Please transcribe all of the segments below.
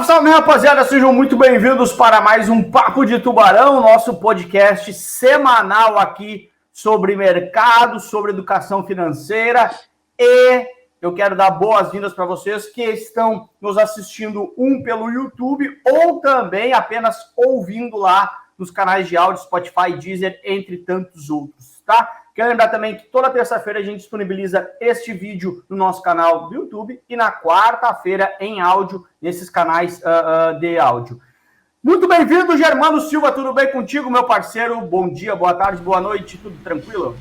Salve, salve, rapaziada! Sejam muito bem-vindos para mais um Papo de Tubarão, nosso podcast semanal aqui sobre mercado, sobre educação financeira. E eu quero dar boas-vindas para vocês que estão nos assistindo pelo YouTube ou também apenas ouvindo lá nos canais de áudio, Spotify, Deezer, entre tantos outros, tá? Quero lembrar também que toda terça-feira a gente disponibiliza este vídeo no nosso canal do YouTube e na quarta-feira em áudio, nesses canais de áudio. Muito bem-vindo, Germano Silva, tudo bem contigo, meu parceiro? Bom dia, boa tarde, boa noite, tudo tranquilo?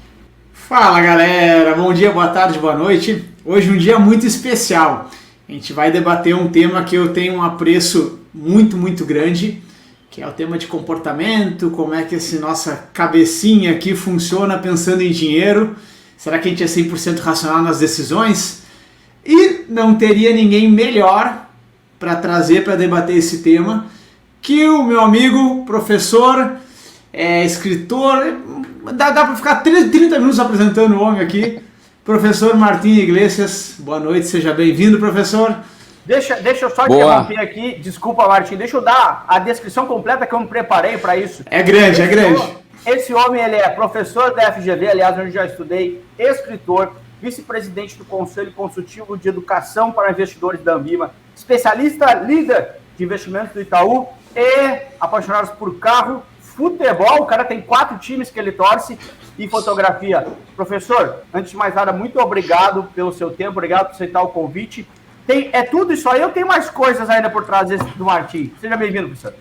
Fala, galera! Bom dia, boa tarde, boa noite. Hoje um dia muito especial. A gente vai debater um tema que eu tenho um apreço muito grande, que é o tema de comportamento, como é que essa nossa cabecinha aqui funciona pensando em dinheiro. Será que a gente é 100% racional nas decisões? E não teria ninguém melhor para trazer, para debater esse tema, que o meu amigo, professor, escritor, dá para ficar 30 minutos apresentando o homem aqui, professor Martim Iglesias. Boa noite, seja bem-vindo, professor. Deixa eu só interromper aqui, desculpa, Martim, deixa eu dar a descrição completa que eu me preparei para isso. É grande. Esse homem, ele é professor da FGV, aliás, onde já estudei, escritor, vice-presidente do Conselho Consultivo de Educação para Investidores da Ambima, especialista líder de investimentos do Itaú e apaixonado por carro, futebol, o cara tem 4 times que ele torce, e fotografia. Professor, antes de mais nada, muito obrigado pelo seu tempo, obrigado por aceitar o convite. É tudo isso aí, eu tenho mais coisas ainda por trás do Martim. Seja bem-vindo, professor.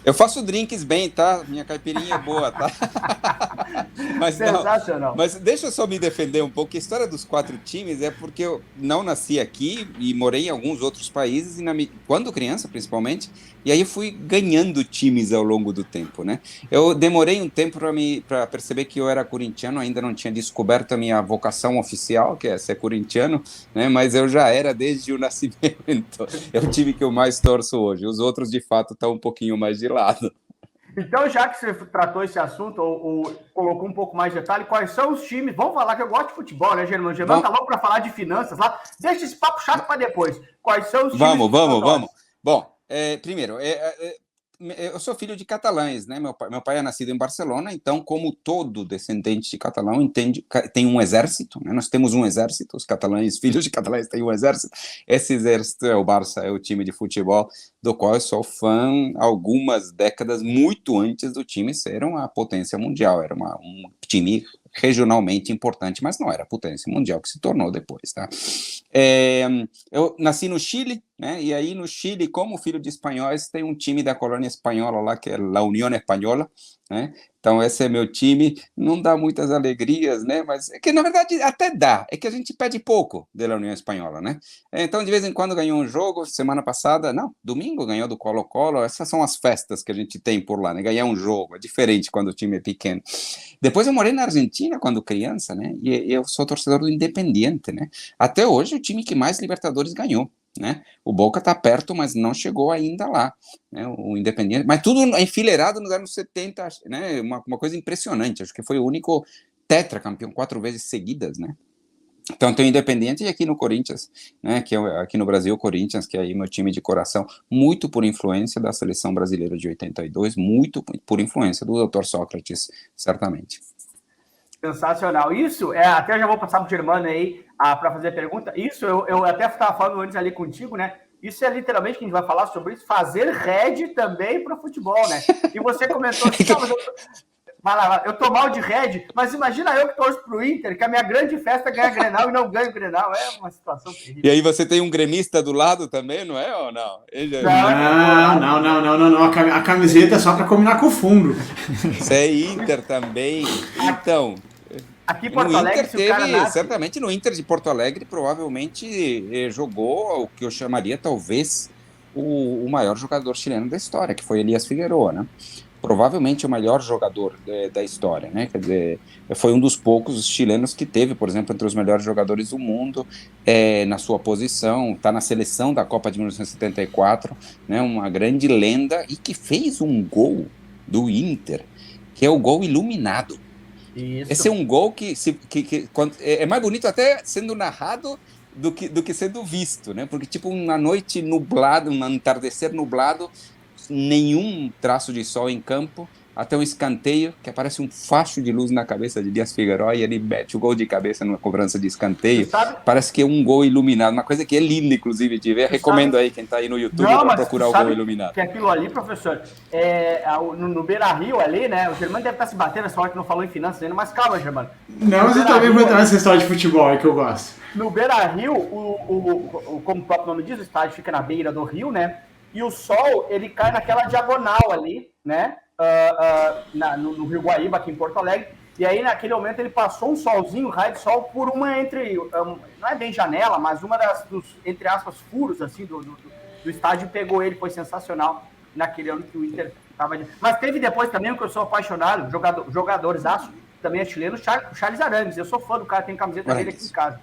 Eu faço drinks bem, tá? Minha caipirinha é boa, tá? Mas sensacional. Mas deixa eu só me defender um pouco. A história dos 4 times é porque eu não nasci aqui e morei em alguns outros países, quando criança, principalmente, e aí eu fui ganhando times ao longo do tempo, né? Eu demorei um tempo para perceber que eu era corintiano, ainda não tinha descoberto a minha vocação oficial, que é ser corintiano, né? Mas eu já era desde o nascimento. É o time que eu mais torço hoje. Os outros, de fato, estão um pouquinho mais de lado. Então, já que você tratou esse assunto, ou colocou um pouco mais de detalhe, quais são os times? Vamos falar que eu gosto de futebol, né, Germano? Germano tá louco para falar de finanças lá. Deixa esse papo chato para depois. Quais são os times? Vamos. Bom, primeiro, eu sou filho de catalães, né? Meu pai é nascido em Barcelona, então, como todo descendente de catalão, tem um exército, né? Nós temos um exército, os catalães, filhos de catalães têm um exército. Esse exército é o Barça, é o time de futebol do qual eu sou fã algumas décadas muito antes do time ser uma potência mundial. Era um time regionalmente importante, mas não era a potência mundial que se tornou depois, tá? Eu nasci no Chile, né? E aí no Chile, como filho de espanhóis, tem um time da colônia espanhola lá, que é a União Espanhola, né? Então esse é meu time, não dá muitas alegrias, né? Mas é que na verdade até dá, é que a gente pede pouco da União Espanhola, né? Então de vez em quando ganhou um jogo, semana passada, não, domingo ganhou do Colo-Colo, essas são as festas que a gente tem por lá, né? Ganhar um jogo, é diferente quando o time é pequeno. Depois eu morei na Argentina quando criança, né? E eu sou torcedor do Independiente, né? Até hoje o time que mais Libertadores ganhou, né? O Boca tá perto, mas não chegou ainda lá, né? O Independiente, mas tudo enfileirado nos anos 70, né? Uma coisa impressionante, acho que foi o único tetracampeão 4 vezes seguidas, né? Então tem o Independiente e aqui no Corinthians, né, que é aqui no Brasil o Corinthians, que é aí meu time de coração, muito por influência da seleção brasileira de 82, muito por influência do Dr. Sócrates, certamente. Sensacional. Isso, até já vou passar para o Germano aí para fazer a pergunta. Isso, eu até estava falando antes ali contigo, né? Isso é literalmente que a gente vai falar sobre isso, fazer head também para o futebol, né? E você comentou assim, vai lá, eu tô mal de head, mas imagina eu que torço pro Inter, que a minha grande festa é ganhar Grenal e não ganho Grenal. É uma situação terrível. E aí você tem um gremista do lado também, não é ou não? Não. A camiseta é só para combinar com o fundo. Você é Inter também. Então, aqui em Porto Alegre, Inter teve, certamente no Inter de Porto Alegre, provavelmente jogou o que eu chamaria talvez o maior jogador chileno da história, que foi Elias Figueroa, né? Provavelmente o melhor jogador da história, né? Quer dizer, foi um dos poucos chilenos que teve, por exemplo, entre os melhores jogadores do mundo, na sua posição, está na seleção da Copa de 1974, né? Uma grande lenda, e que fez um gol do Inter, que é o gol iluminado. Isso. Esse é um gol que é mais bonito até sendo narrado do que sendo visto, né? Porque, tipo, uma noite nublada, um entardecer nublado, nenhum traço de sol em campo, até um escanteio, que aparece um facho de luz na cabeça de Dias Figueiredo e ele mete o gol de cabeça numa cobrança de escanteio. Parece que é um gol iluminado, uma coisa que é linda, inclusive, de ver. Recomendo aí, quem está aí no YouTube, para procurar o gol iluminado. Que aquilo ali, professor, no Beira-Rio ali, né? O Germano deve estar se batendo nessa hora que não falou em finanças ainda, mas calma, Germano. Não, mas eu também vou entrar nessa história de futebol aí que eu gosto. No Beira-Rio, como o próprio nome diz, o estádio fica na beira do rio, né? E o sol, ele cai naquela diagonal ali, né? No Rio Guaíba, aqui em Porto Alegre. E aí, naquele momento, ele passou um solzinho, raio de sol, por uma não é bem janela, mas uma dos, entre aspas, furos, assim, do estádio, pegou ele, foi sensacional naquele ano que o Inter estava... Mas teve depois também, o que eu sou apaixonado, jogadores aço, também é chileno, o Charles Arangues. Eu sou fã do cara, tem camiseta dele aqui em casa.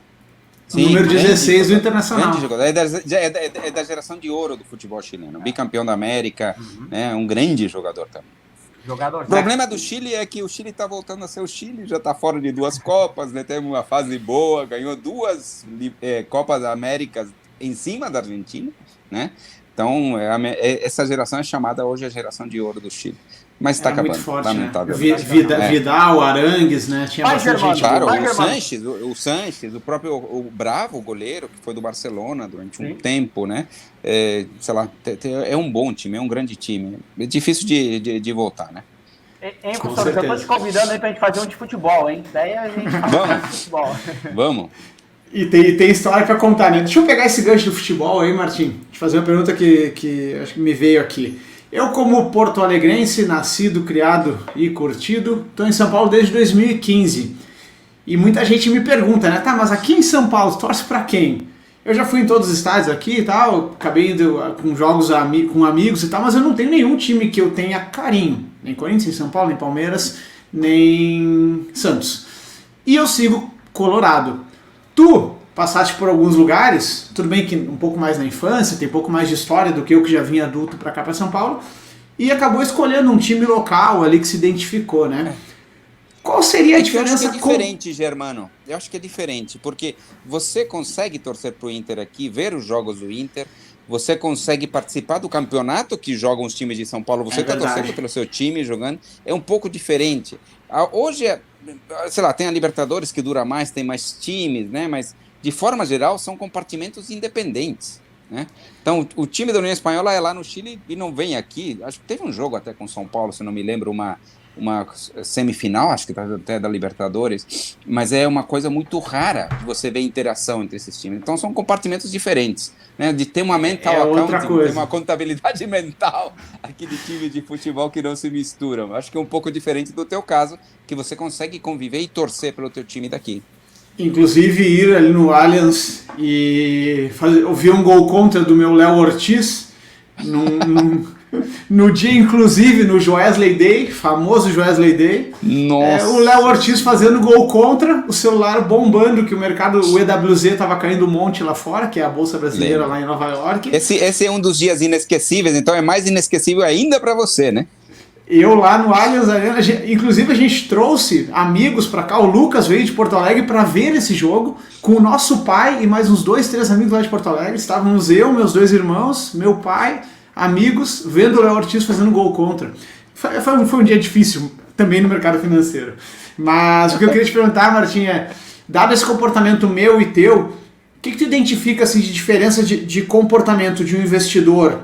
Sim, número 16 do Internacional. É da geração de ouro do futebol chileno, bicampeão da América, né, um grande jogador também. O problema do Chile é que o Chile está voltando a ser o Chile, já está fora de 2 Copas, né, teve uma fase boa, ganhou 2 Copas Américas em cima da Argentina, né? Então, essa geração é chamada hoje a geração de ouro do Chile. Mas está acabando, forte, lamentavelmente. Né? Vidal, Arangues, né? Tinha bastante gente. Claro, o Sanches, o próprio Bravo, o goleiro, que foi do Barcelona durante um tempo, né? Sei lá, é um bom time, é um grande time. É difícil de voltar, né? Professor, já estou te convidando aí para a gente fazer um de futebol, hein? Daí a gente faz de futebol. Vamos. E tem história para contar, né? Deixa eu pegar esse gancho do futebol aí, Martim. Te fazer uma pergunta que acho que me veio aqui. Eu, como porto-alegrense, nascido, criado e curtido, estou em São Paulo desde 2015. E muita gente me pergunta, né? Tá, mas aqui em São Paulo, torce para quem? Eu já fui em todos os estádios aqui e tal, acabei indo com jogos com amigos e tal, mas eu não tenho nenhum time que eu tenha carinho. Nem Corinthians, nem São Paulo, nem Palmeiras, nem Santos. E eu sigo Colorado. Tu passaste por alguns lugares, tudo bem que um pouco mais na infância, tem um pouco mais de história do que eu que já vim adulto para cá, para São Paulo, e acabou escolhendo um time local ali que se identificou, né? Qual seria a diferença? Eu acho que é diferente, Germano. Eu acho que é diferente, porque você consegue torcer pro Inter aqui, ver os jogos do Inter, você consegue participar do campeonato que jogam os times de São Paulo, você está torcendo pelo seu time jogando, é um pouco diferente. Hoje, sei lá, tem a Libertadores que dura mais, tem mais times, né? Mas de forma geral, são compartimentos independentes, né? Então, o time da União Espanhola é lá no Chile e não vem aqui. Acho que teve um jogo até com São Paulo, se não me lembro, uma semifinal, acho que até da Libertadores, mas é uma coisa muito rara de você ver interação entre esses times. Então, são compartimentos diferentes, né? De ter uma mental accounting, ter uma contabilidade mental aqui de time de futebol que não se misturam. Acho que é um pouco diferente do teu caso, que você consegue conviver e torcer pelo teu time daqui. Inclusive ir ali no Allianz e ouvir um gol contra do meu Léo Ortiz no dia, inclusive, no Joesley Day, famoso Joesley Day. Nossa. O Léo Ortiz fazendo gol contra, o celular bombando, que o EWZ estava caindo um monte lá fora, que é a Bolsa Brasileira lá em Nova York. Esse é um dos dias inesquecíveis, então é mais inesquecível ainda para você, né? Eu lá no Allianz Arena, inclusive a gente trouxe amigos pra cá, o Lucas veio de Porto Alegre pra ver esse jogo, com o nosso pai e mais uns 2, 3 amigos lá de Porto Alegre. Estávamos eu, meus 2 irmãos, meu pai, amigos, vendo o Léo Ortiz fazendo gol contra. Foi um dia difícil, também no mercado financeiro. Mas o que eu queria te perguntar, Martim, dado esse comportamento meu e teu, o que tu identifica assim, de diferença de comportamento de um investidor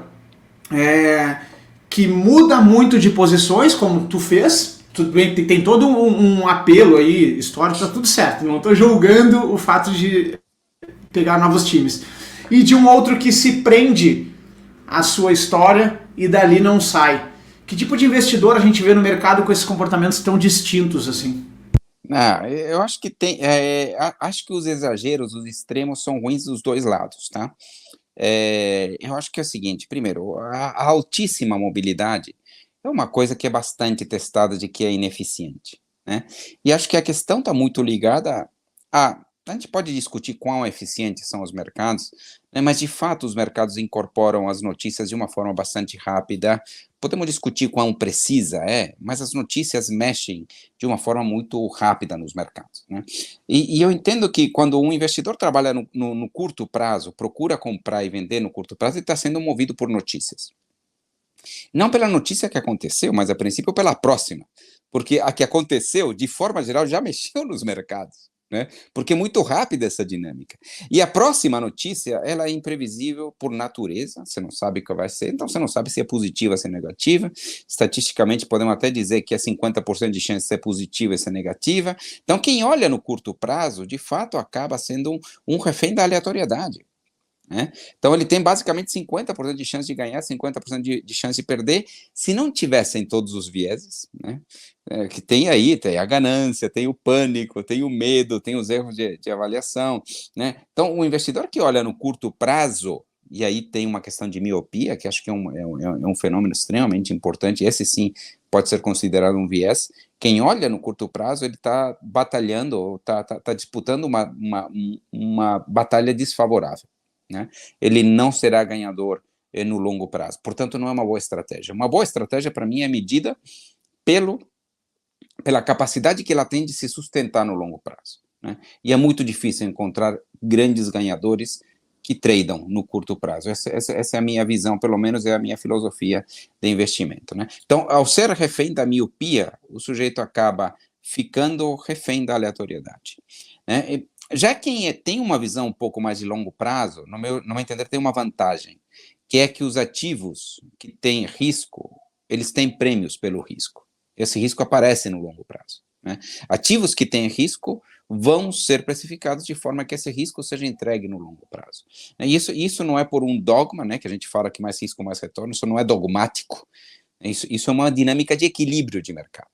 que muda muito de posições, como tu fez? Tudo bem, tem todo um apelo aí, histórico, tá tudo certo. Não estou julgando o fato de pegar novos times. E de um outro que se prende à sua história e dali não sai. Que tipo de investidor a gente vê no mercado com esses comportamentos tão distintos assim? Eu acho que acho que os exageros, os extremos são ruins dos dois lados, tá? Eu acho que é o seguinte, primeiro, a altíssima mobilidade é uma coisa que é bastante testada de que é ineficiente, né? E acho que a questão está muito ligada a A gente pode discutir quão eficientes são os mercados, né, mas de fato os mercados incorporam as notícias de uma forma bastante rápida. Podemos discutir quão precisa mas as notícias mexem de uma forma muito rápida nos mercados, né? E eu entendo que quando um investidor trabalha no curto prazo, procura comprar e vender no curto prazo, ele está sendo movido por notícias. Não pela notícia que aconteceu, mas a princípio pela próxima. Porque a que aconteceu, de forma geral, já mexeu nos mercados, né? Porque é muito rápida essa dinâmica. E a próxima notícia, ela é imprevisível por natureza, você não sabe o que vai ser, então você não sabe se é positiva ou se é negativa. Estatisticamente, podemos até dizer que é 50% de chance de ser positiva e ser negativa. Então, quem olha no curto prazo, de fato, acaba sendo um refém da aleatoriedade. Então ele tem basicamente 50% de chance de ganhar, 50% de chance de perder, se não tivessem todos os vieses, né? Que tem aí, tem a ganância, tem o pânico, tem o medo, tem os erros de avaliação, né? Então o investidor que olha no curto prazo, e aí tem uma questão de miopia, que acho que é um fenômeno extremamente importante, esse sim pode ser considerado um viés. Quem olha no curto prazo, ele está batalhando, está disputando uma batalha desfavorável, né? Ele não será ganhador no longo prazo. Portanto, não é uma boa estratégia. Uma boa estratégia, para mim, é medida pela capacidade que ela tem de se sustentar no longo prazo, né? E é muito difícil encontrar grandes ganhadores que tradam no curto prazo. Essa é a minha visão, pelo menos é a minha filosofia de investimento, né? Então, ao ser refém da miopia, o sujeito acaba ficando refém da aleatoriedade, né? Já quem tem uma visão um pouco mais de longo prazo, no meu entender, tem uma vantagem, que é que os ativos que têm risco, eles têm prêmios pelo risco. Esse risco aparece no longo prazo, né? Ativos que têm risco vão ser precificados de forma que esse risco seja entregue no longo prazo. E isso não é por um dogma, né, que a gente fala que mais risco, mais retorno, isso não é dogmático. Isso é uma dinâmica de equilíbrio de mercado,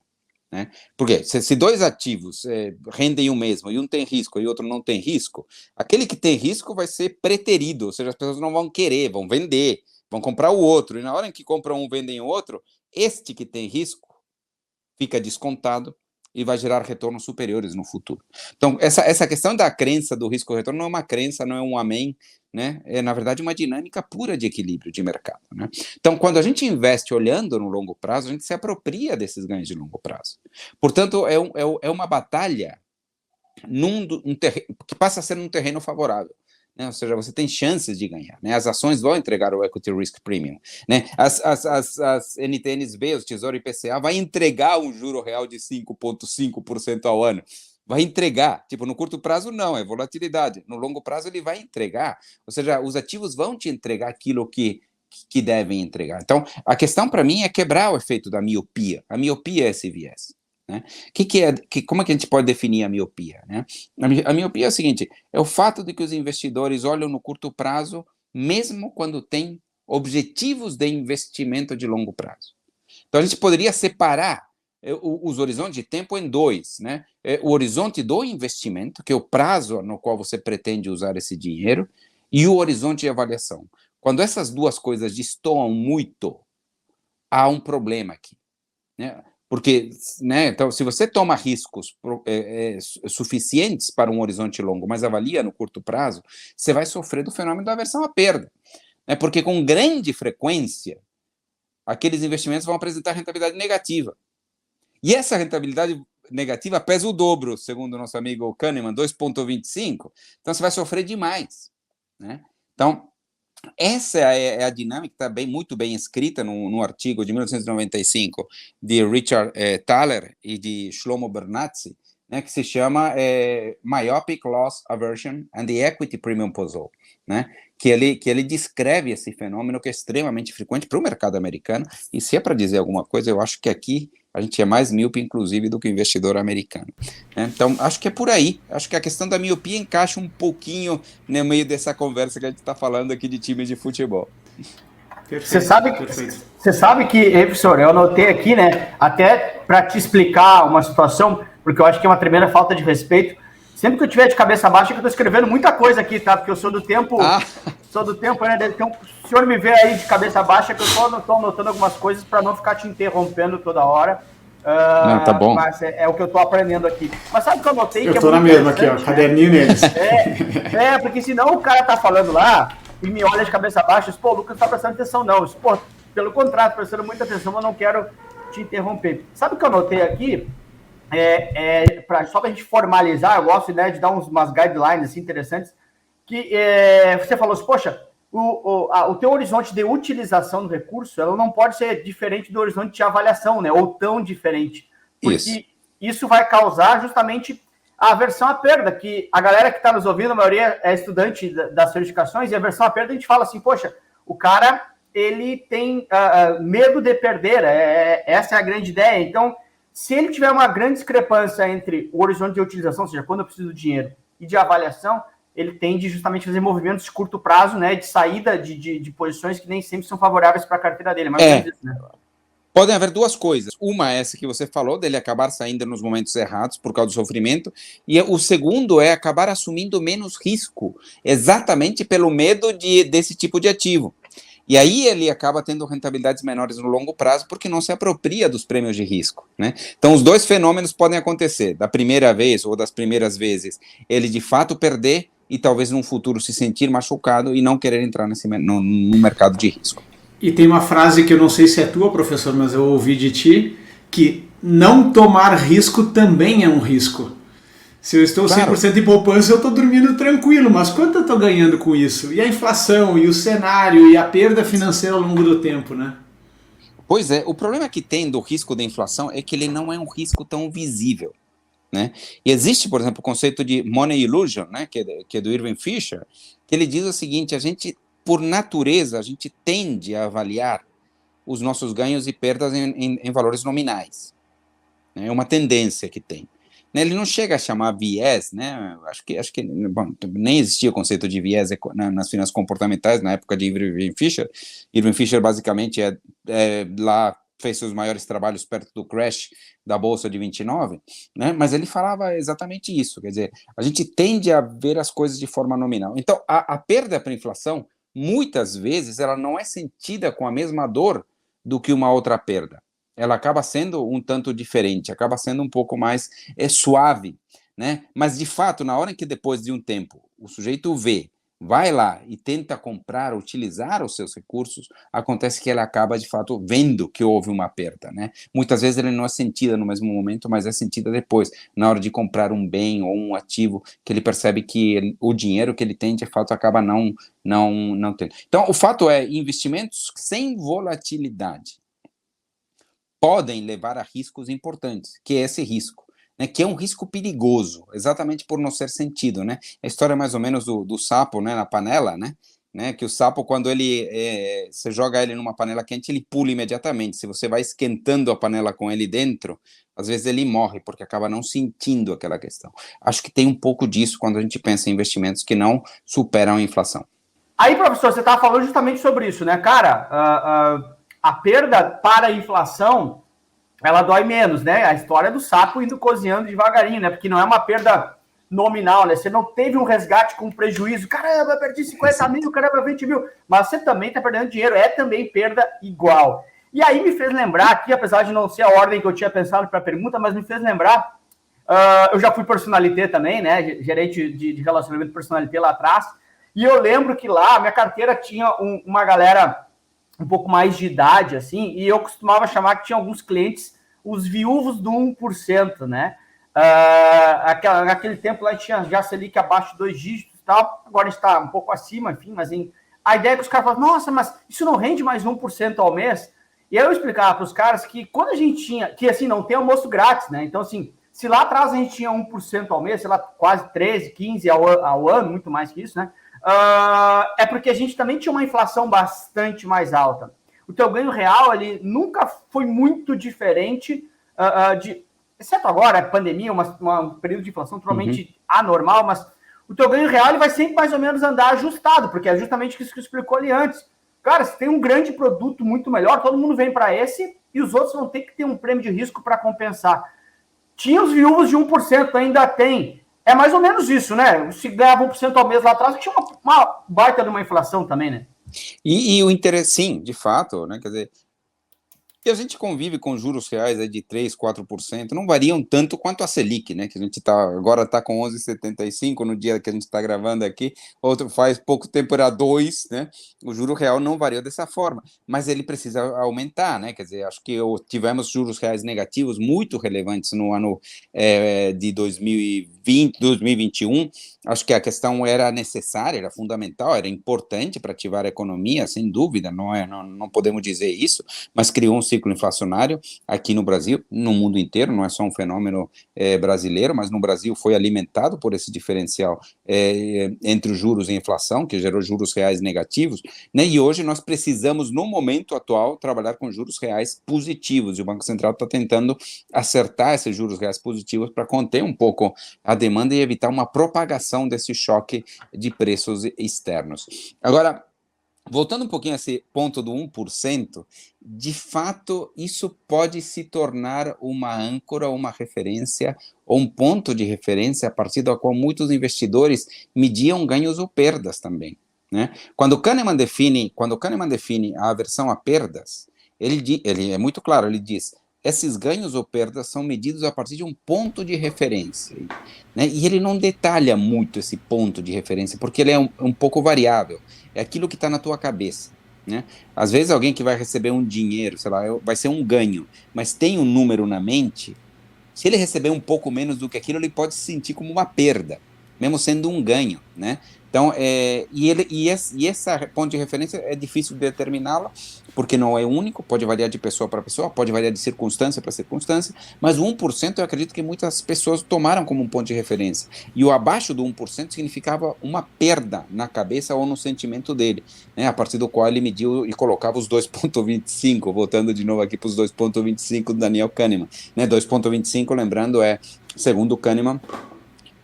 né? Porque se dois ativos rendem o mesmo e um tem risco e o outro não tem risco, aquele que tem risco vai ser preterido, ou seja, as pessoas não vão querer, vão vender, vão comprar o outro, e na hora em que compram um, vendem o outro, este que tem risco fica descontado e vai gerar retornos superiores no futuro. Então, essa questão da crença do risco-retorno não é uma crença, não é um amém, né? É, na verdade, uma dinâmica pura de equilíbrio de mercado, né? Então, quando a gente investe olhando no longo prazo, a gente se apropria desses ganhos de longo prazo. Portanto, é uma batalha que passa a ser um terreno favorável, né? Ou seja, você tem chances de ganhar, né? As ações vão entregar o Equity Risk Premium, né? As NTNs-B, os Tesouro IPCA, vai entregar um juro real de 5,5% ao ano. Vai entregar. Tipo, no curto prazo, não, é volatilidade. No longo prazo, ele vai entregar. Ou seja, os ativos vão te entregar aquilo que devem entregar. Então, a questão para mim é quebrar o efeito da miopia. A miopia é esse viés, né? Como é que a gente pode definir a miopia, né? A miopia é o seguinte, é o fato de que os investidores olham no curto prazo, mesmo quando tem objetivos de investimento de longo prazo. Então, a gente poderia separar os horizontes de tempo em dois, né? O horizonte do investimento, que é o prazo no qual você pretende usar esse dinheiro, e o horizonte de avaliação. Quando essas duas coisas destoam muito, há um problema aqui, né? Porque, né, então, se você toma riscos suficientes para um horizonte longo, mas avalia no curto prazo, você vai sofrer do fenômeno da aversão à perda, né? Porque com grande frequência, aqueles investimentos vão apresentar rentabilidade negativa. E essa rentabilidade negativa pesa o dobro, segundo o nosso amigo Kahneman, 2,25. Então, você vai sofrer demais, né? Então, essa é a dinâmica que está muito bem escrita no artigo de 1995 de Richard Thaler e de Shlomo Bernatzi, né, que se chama Myopic Loss Aversion and the Equity Premium Puzzle, né, que ele descreve esse fenômeno que é extremamente frequente para o mercado americano, e se é para dizer alguma coisa, eu acho que aqui a gente é mais míope, inclusive, do que o investidor americano, né? Então, acho que é por aí. Acho que a questão da miopia encaixa um pouquinho no meio dessa conversa que a gente está falando aqui de times de futebol. Você sabe que, professor, eu anotei aqui, né, até para te explicar uma situação, porque eu acho que é uma tremenda falta de respeito. Sempre que eu tiver de cabeça baixa, que eu estou escrevendo muita coisa aqui, tá? Porque eu sou do tempo, né? Então, o senhor me vê aí de cabeça baixa, que eu estou anotando algumas coisas para não ficar te interrompendo toda hora. Tá bom. Mas é o que eu estou aprendendo aqui. Mas sabe o que eu notei? Eu estou na mesma aqui, ó, caderninho neles. Porque senão o cara tá falando lá e me olha de cabeça baixa e diz, pô, o Lucas não está prestando atenção não. Diz, pô, pelo contrário, prestando muita atenção, mas não quero te interromper. Sabe o que eu notei aqui? Só para a gente formalizar, eu gosto, né, de dar umas guidelines assim, interessantes, que você falou assim, poxa, o teu horizonte de utilização do recurso, ela não pode ser diferente do horizonte de avaliação, né, ou tão diferente, porque isso vai causar justamente a aversão à perda, que a galera que está nos ouvindo, a maioria é estudante das certificações, e a aversão à perda a gente fala assim, poxa, o cara, ele tem medo de perder, essa é a grande ideia. Então, se ele tiver uma grande discrepância entre o horizonte de utilização, ou seja, quando eu preciso do dinheiro, e de avaliação, ele tende justamente a fazer movimentos de curto prazo, né, de saída de posições que nem sempre são favoráveis para a carteira dele. Mas isso, né? Podem haver duas coisas. Uma é essa que você falou, dele acabar saindo nos momentos errados por causa do sofrimento, e o segundo é acabar assumindo menos risco, exatamente pelo medo desse tipo de ativo. E aí ele acaba tendo rentabilidades menores no longo prazo porque não se apropria dos prêmios de risco, né? Então os dois fenômenos podem acontecer. Da primeira vez ou das primeiras vezes, ele de fato perder e talvez num futuro se sentir machucado e não querer entrar no mercado de risco. E tem uma frase que eu não sei se é tua, professor, mas eu ouvi de ti, que não tomar risco também é um risco. Se eu estou 100% em poupança, eu estou dormindo tranquilo, mas quanto eu estou ganhando com isso? E a inflação, e o cenário, e a perda financeira ao longo do tempo, né? Pois é, o problema que tem do risco da inflação é que ele não é um risco tão visível, né? E existe, por exemplo, o conceito de money illusion, né, que é do Irving Fisher, que ele diz o seguinte, a gente, por natureza, a gente tende a avaliar os nossos ganhos e perdas em valores nominais. É uma tendência que tem. Ele não chega a chamar viés, né? Acho que bom, nem existia o conceito de viés nas finanças comportamentais na época de Irving Fisher. Irving Fisher basicamente lá fez seus maiores trabalhos perto do crash da Bolsa de 29, né? Mas ele falava exatamente isso, quer dizer, a gente tende a ver as coisas de forma nominal. Então, a perda para a inflação, muitas vezes, ela não é sentida com a mesma dor do que uma outra perda. Ela acaba sendo um tanto diferente, acaba sendo um pouco mais suave, né? Mas, de fato, na hora em que depois de um tempo o sujeito vai lá e tenta comprar, utilizar os seus recursos, acontece que ele acaba, de fato, vendo que houve uma perda, né? Muitas vezes ele não é sentida no mesmo momento, mas é sentida depois, na hora de comprar um bem ou um ativo, que ele percebe que o dinheiro que ele tem, de fato, acaba não tendo. Então, o fato é, investimentos sem volatilidade podem levar a riscos importantes, que é esse risco, né, que é um risco perigoso, exatamente por não ser sentido, né? A história é mais ou menos do sapo, né, na panela, né, que o sapo, quando você joga ele numa panela quente, ele pula imediatamente. Se você vai esquentando a panela com ele dentro, às vezes ele morre, porque acaba não sentindo aquela questão. Acho que tem um pouco disso quando a gente pensa em investimentos que não superam a inflação. Aí, professor, você estava falando justamente sobre isso, né, cara? A perda para a inflação, ela dói menos, né? A história do sapo indo cozinhando devagarinho, né? Porque não é uma perda nominal, né? Você não teve um resgate com prejuízo. Caramba, eu perdi 50 mil, caramba, 20 mil. Mas você também está perdendo dinheiro, é também perda igual. E aí me fez lembrar aqui, apesar de não ser a ordem que eu tinha pensado para a pergunta, mas me fez lembrar, eu já fui personalité também, né? Gerente de relacionamento personalité lá atrás, e eu lembro que lá a minha carteira tinha uma galera um pouco mais de idade, assim, e eu costumava chamar que tinha alguns clientes, os viúvos do 1%, né? Naquele tempo lá tinha já Selic abaixo de 2 dígitos e tal, agora está um pouco acima, enfim, mas a ideia é que os caras falam, nossa, mas isso não rende mais 1% ao mês? E aí eu explicava para os caras que quando a gente tinha, que assim, não tem almoço grátis, né? Então, assim, se lá atrás a gente tinha 1% ao mês, sei lá, quase 13, 15 ao ano, muito mais que isso, né? É porque a gente também tinha uma inflação bastante mais alta. O teu ganho real, ele nunca foi muito diferente exceto agora, a pandemia, um período de inflação totalmente anormal, mas o teu ganho real ele vai sempre mais ou menos andar ajustado, porque é justamente isso que eu explicou ali antes. Cara, se tem um grande produto muito melhor, todo mundo vem para esse e os outros vão ter que ter um prêmio de risco para compensar. Tinha os viúvos de 1%, ainda tem. É mais ou menos isso, né? Se ganhava 1% ao mês lá atrás, tinha uma baita de uma inflação também, né? E o interesse, sim, de fato, né? Quer dizer, que a gente convive com juros reais aí de 3%, 4%, não variam tanto quanto a Selic, né? Que a gente agora está com 11,75 no dia que a gente está gravando aqui, outro faz pouco tempo era 2, né? O juro real não variou dessa forma, mas ele precisa aumentar, né? Quer dizer, acho que tivemos juros reais negativos muito relevantes no ano de 2020, 2021. Acho que a questão era necessária, era fundamental, era importante para ativar a economia, sem dúvida, não podemos dizer isso, mas criou um ciclo inflacionário aqui no Brasil, no mundo inteiro, não é só um fenômeno brasileiro, mas no Brasil foi alimentado por esse diferencial entre os juros e a inflação, que gerou juros reais negativos, né? E hoje nós precisamos, no momento atual, trabalhar com juros reais positivos, e o Banco Central está tentando acertar esses juros reais positivos para conter um pouco a demanda e evitar uma propagação desse choque de preços externos. Agora, voltando um pouquinho a esse ponto do 1%, de fato, isso pode se tornar uma âncora, uma referência, ou um ponto de referência a partir do qual muitos investidores mediam ganhos ou perdas também, né? Quando Kahneman define a aversão a perdas, ele é muito claro, ele diz: esses ganhos ou perdas são medidos a partir de um ponto de referência, né? E ele não detalha muito esse ponto de referência, porque ele é um pouco variável, é aquilo que está na tua cabeça, né? Às vezes alguém que vai receber um dinheiro, sei lá, vai ser um ganho, mas tem um número na mente, se ele receber um pouco menos do que aquilo, ele pode se sentir como uma perda, mesmo sendo um ganho, né? Então, essa ponto de referência é difícil de determiná-la, porque não é único, pode variar de pessoa para pessoa, pode variar de circunstância para circunstância, mas o 1% eu acredito que muitas pessoas tomaram como um ponto de referência, e o abaixo do 1% significava uma perda na cabeça ou no sentimento dele, né, a partir do qual ele mediu e colocava os 2,25, voltando de novo aqui para os 2,25 do Daniel Kahneman, né, 2,25, lembrando, segundo Kahneman,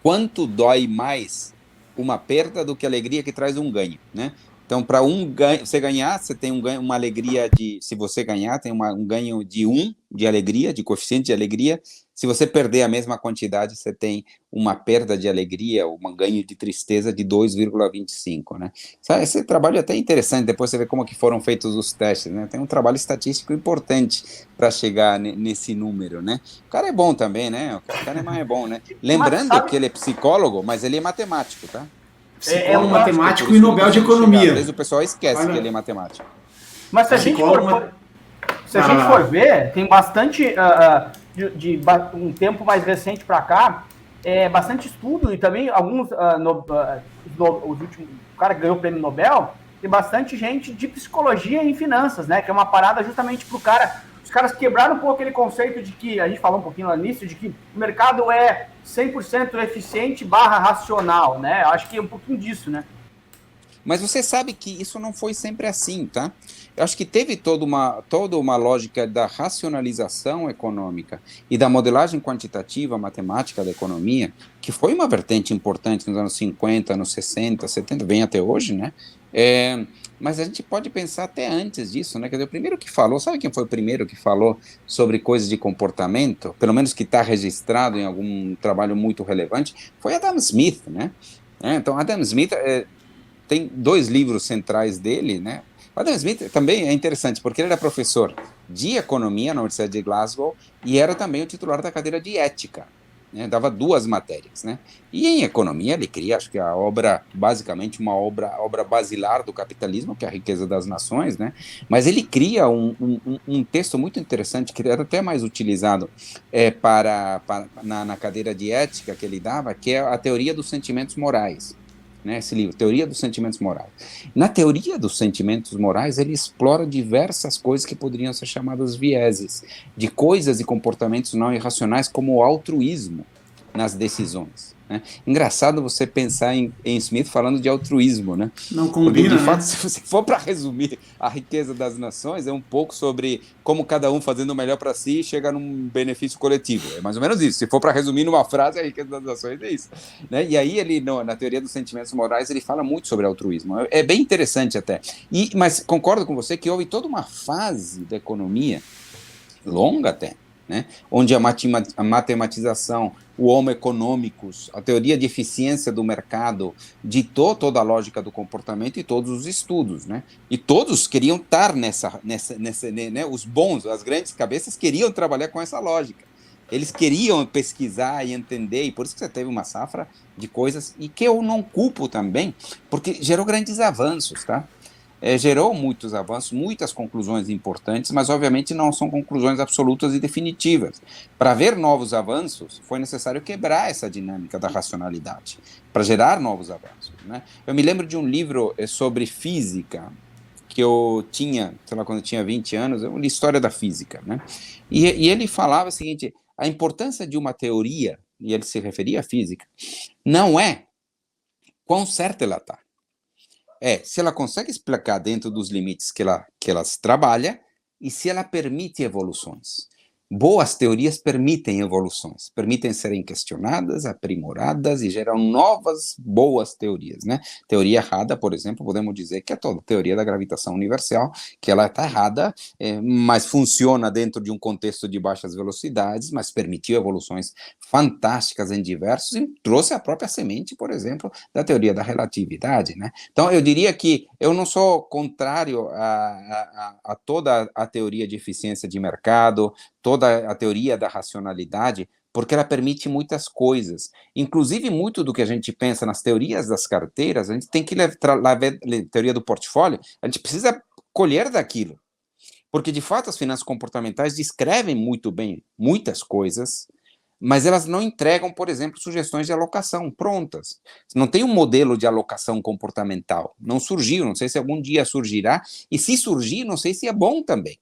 quanto dói mais uma perda do que a alegria que traz um ganho, né? Então, para você ganhar, você tem uma alegria se você ganhar, tem um ganho de 1 de alegria, de coeficiente de alegria. Se você perder a mesma quantidade, você tem uma perda de alegria, um ganho de tristeza de 2,25, né? Esse trabalho é até interessante, depois você vê como que foram feitos os testes, né? Tem um trabalho estatístico importante para chegar nesse número, né? O cara é bom também, né? O cara é bom, né? Lembrando que ele é psicólogo, mas ele é matemático, tá? É um matemático e Nobel de Economia. Às vezes o pessoal esquece que ele é matemático. Mas se a gente for ver, tem bastante, de um tempo mais recente para cá, bastante estudo, e também alguns, os últimos, o cara que ganhou o prêmio Nobel, tem bastante gente de psicologia e finanças, né? Que é uma parada justamente para o cara. Os caras quebraram um pouco aquele conceito de que, a gente falou um pouquinho lá nisso, de que o mercado é 100% eficiente / racional, né? Acho que é um pouquinho disso, né? Mas você sabe que isso não foi sempre assim, tá? Eu acho que teve toda uma lógica da racionalização econômica e da modelagem quantitativa matemática da economia, que foi uma vertente importante nos anos 50, anos 60, 70, vem até hoje, né? Mas a gente pode pensar até antes disso, né? Quer dizer, o primeiro que falou, sabe quem foi o primeiro que falou sobre coisas de comportamento? Pelo menos que está registrado em algum trabalho muito relevante, foi Adam Smith, né? Então, Adam Smith tem 2 livros centrais dele, né? O Adam Smith também é interessante, porque ele era professor de economia na Universidade de Glasgow e era também o titular da cadeira de ética, né? Dava 2 matérias, né? E em economia ele cria, acho que basicamente uma obra basilar do capitalismo, que é a riqueza das nações, né? Mas ele cria um texto muito interessante, que era até mais utilizado na cadeira de ética que ele dava, que é a teoria dos sentimentos morais. Né, esse livro, Teoria dos Sentimentos Morais. Na teoria dos sentimentos morais, ele explora diversas coisas que poderiam ser chamadas vieses, de coisas e comportamentos não irracionais, como o altruísmo nas decisões. Né? Engraçado você pensar em Smith falando de altruísmo, né? Não combina, porque, de fato, né? se você for para resumir a riqueza das nações, é um pouco sobre como cada um fazendo o melhor para si chega num benefício coletivo. É mais ou menos isso. Se for para resumir numa frase, a riqueza das nações é isso. Né? E aí, ele, na teoria dos sentimentos morais, ele fala muito sobre altruísmo. É bem interessante até. Mas concordo com você que houve toda uma fase da economia, longa até, né? Onde a matematização, o homo economicus, a teoria de eficiência do mercado ditou toda a lógica do comportamento e todos os estudos, né? E todos queriam estar nessa né? Os bons, as grandes cabeças queriam trabalhar com essa lógica. Eles queriam pesquisar e entender, e por isso que você teve uma safra de coisas, e que eu não culpo também, porque gerou grandes avanços, tá? Gerou muitos avanços, muitas conclusões importantes, mas obviamente não são conclusões absolutas e definitivas. Para ver novos avanços, foi necessário quebrar essa dinâmica da racionalidade, para gerar novos avanços, né? Eu me lembro de um livro sobre física, que eu tinha, sei lá, quando eu tinha 20 anos, uma história da física, né? E ele falava o seguinte, a importância de uma teoria, e ele se referia à física, não é quão certa ela está, se ela consegue explicar dentro dos limites que ela trabalha e se ela permite evoluções. Boas teorias permitem evoluções, permitem serem questionadas, aprimoradas e geram novas boas teorias, né? Teoria errada, por exemplo, podemos dizer que é toda a teoria da gravitação universal, que ela está errada, mas funciona dentro de um contexto de baixas velocidades, mas permitiu evoluções fantásticas em diversos e trouxe a própria semente, por exemplo, da teoria da relatividade, né? Então, eu diria que eu não sou contrário a toda a teoria de eficiência de mercado, toda a teoria da racionalidade, porque ela permite muitas coisas. Inclusive, muito do que a gente pensa nas teorias das carteiras, a gente tem que levar teoria do portfólio, a gente precisa colher daquilo. Porque, de fato, as finanças comportamentais descrevem muito bem muitas coisas, mas elas não entregam, por exemplo, sugestões de alocação prontas. Não tem um modelo de alocação comportamental. Não surgiu, não sei se algum dia surgirá, e se surgir, não sei se é bom também.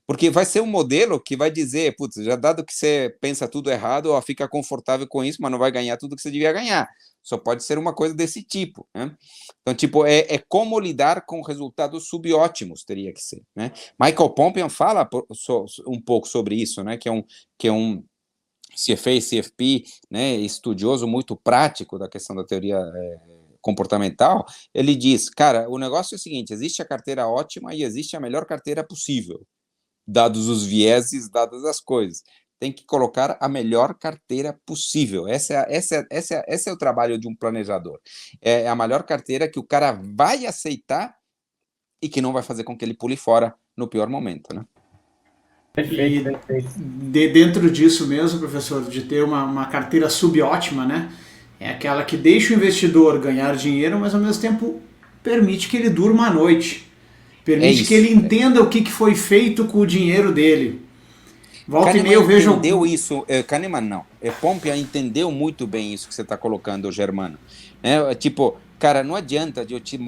Porque vai ser um modelo que vai dizer, putz, já dado que você pensa tudo errado, ó, fica confortável com isso, mas não vai ganhar tudo que você devia ganhar. Só pode ser uma coisa desse tipo, né? Então, tipo, é como lidar com resultados subótimos, teria que ser, né? Michael Pompian fala um pouco sobre isso, né? Que é um CFA e CFP, né? Estudioso muito prático da questão da teoria comportamental. Ele diz, cara, o negócio é o seguinte, existe a carteira ótima e existe a melhor carteira possível, dados os vieses, dadas as coisas. Tem que colocar a melhor carteira possível. Esse é o trabalho de um planejador. É a melhor carteira que o cara vai aceitar e que não vai fazer com que ele pule fora no pior momento, né? Perfeito, perfeito. Dentro disso mesmo, professor, de ter uma carteira subótima, né? É aquela que deixa o investidor ganhar dinheiro, mas ao mesmo tempo permite que ele durma à noite. Permite que ele entenda o que foi feito com o dinheiro dele. Volta e meia eu vejo... entendeu isso, Kahneman não. Pompian entendeu muito bem isso que você está colocando, Germano. Tipo, cara, não adianta de eu te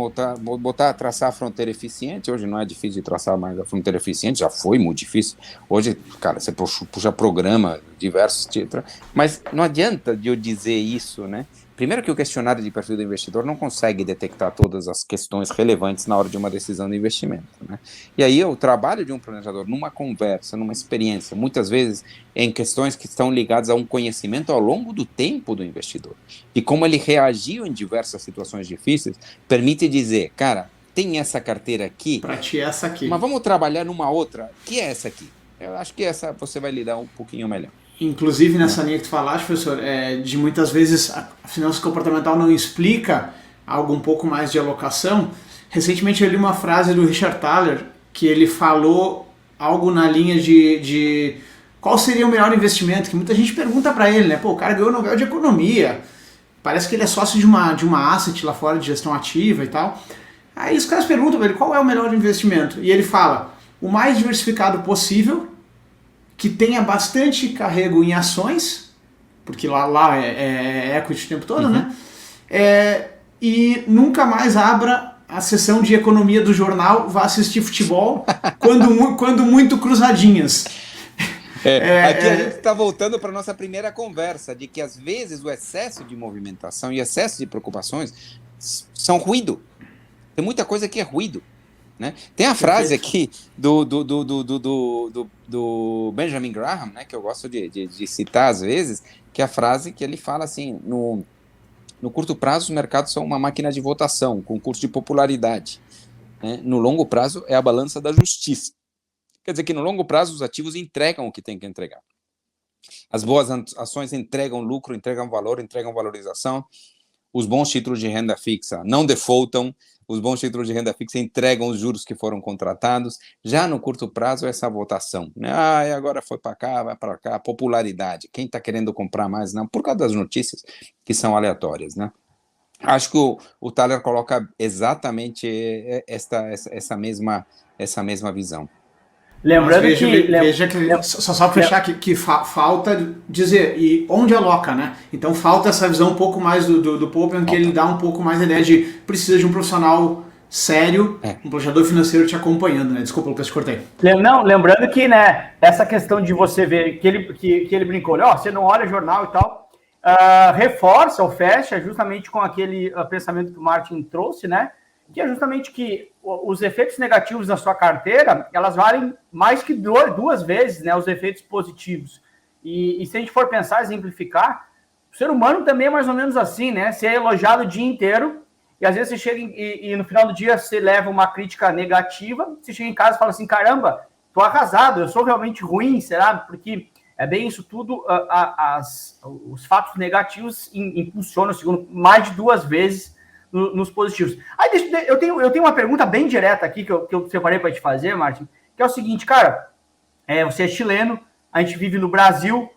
traçar a fronteira eficiente. Hoje não é difícil de traçar mais a fronteira eficiente, já foi muito difícil. Hoje, cara, você puxa programa, diversos títulos, mas não adianta de eu dizer isso, né? Primeiro que o questionário de perfil do investidor não consegue detectar todas as questões relevantes na hora de uma decisão de investimento, né? E aí o trabalho de um planejador numa conversa, numa experiência, muitas vezes em questões que estão ligadas a um conhecimento ao longo do tempo do investidor, e como ele reagiu em diversas situações difíceis, permite dizer, cara, tem essa carteira aqui, para ti é essa aqui, mas vamos trabalhar numa outra, que é essa aqui. Eu acho que essa você vai lidar um pouquinho melhor. Inclusive, nessa linha que tu falaste, professor, de muitas vezes a finança comportamental não explica algo um pouco mais de alocação. Recentemente eu li uma frase do Richard Thaler, que ele falou algo na linha de qual seria o melhor investimento, que muita gente pergunta para ele, né? Pô, o cara ganhou o Nobel de Economia, parece que ele é sócio de uma asset lá fora de gestão ativa e tal. Aí os caras perguntam para ele qual é o melhor investimento, e ele fala, o mais diversificado possível, que tenha bastante carrego em ações, porque lá é equity o tempo todo, né? E nunca mais abra a sessão de economia do jornal, vá assistir futebol, quando muito cruzadinhas. Aqui a gente está voltando para a nossa primeira conversa, de que às vezes o excesso de movimentação e excesso de preocupações são ruído. Tem muita coisa que é ruído. Né? Tem a frase aqui do Benjamin Graham, né, que eu gosto de citar às vezes, que é a frase que ele fala assim, no curto prazo os mercados são uma máquina de votação, um concurso de popularidade, né? No longo prazo é a balança da justiça. Quer dizer que no longo prazo os ativos entregam o que tem que entregar. As boas ações entregam lucro, entregam valor, entregam valorização. Os bons títulos de renda fixa não defaultam. Os bons títulos de renda fixa entregam os juros que foram contratados. Já no curto prazo, essa votação, né? Agora foi para cá, vai para cá. Popularidade. Quem está querendo comprar mais? Não, por causa das notícias que são aleatórias, né? Acho que o Thaler coloca exatamente essa mesma visão. Lembrando veja que só para fechar que falta dizer e onde aloca, né? Então falta essa visão um pouco mais do Popper, que ele dá um pouco mais a ideia de precisa de um profissional sério, um planejador financeiro te acompanhando, né? Desculpa, Lucas, te cortei. Não, lembrando que, né, essa questão de você ver que ele brincou, você não olha jornal e tal, reforça ou fecha justamente com aquele pensamento que o Martin trouxe, né? Que é justamente que os efeitos negativos da sua carteira, elas valem mais que duas vezes, né, os efeitos positivos. E se a gente for pensar, exemplificar, o ser humano também é mais ou menos assim, né? Você é elogiado o dia inteiro, e às vezes você chega e no final do dia você leva uma crítica negativa, você chega em casa e fala assim, caramba, tô arrasado, eu sou realmente ruim, será? Porque é bem isso tudo, os fatos negativos impulsionam, segundo, mais de duas vezes nos positivos. Aí eu tenho uma pergunta bem direta aqui que eu separei para te fazer, Martin, que é o seguinte, cara, você é chileno, a gente vive no Brasil,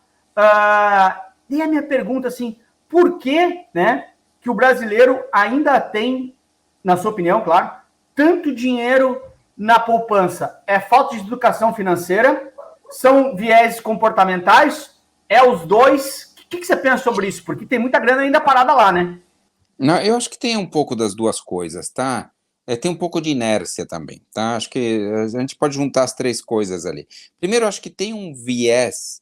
e a minha pergunta, assim, por que, né, que o brasileiro ainda tem, na sua opinião, claro, tanto dinheiro na poupança? É falta de educação financeira? São viéses comportamentais? É os dois? O que você pensa sobre isso? Porque tem muita grana ainda parada lá, né? Não, eu acho que tem um pouco das duas coisas, tá? Tem um pouco de inércia também, tá? Acho que a gente pode juntar as três coisas ali. Primeiro, acho que tem um viés.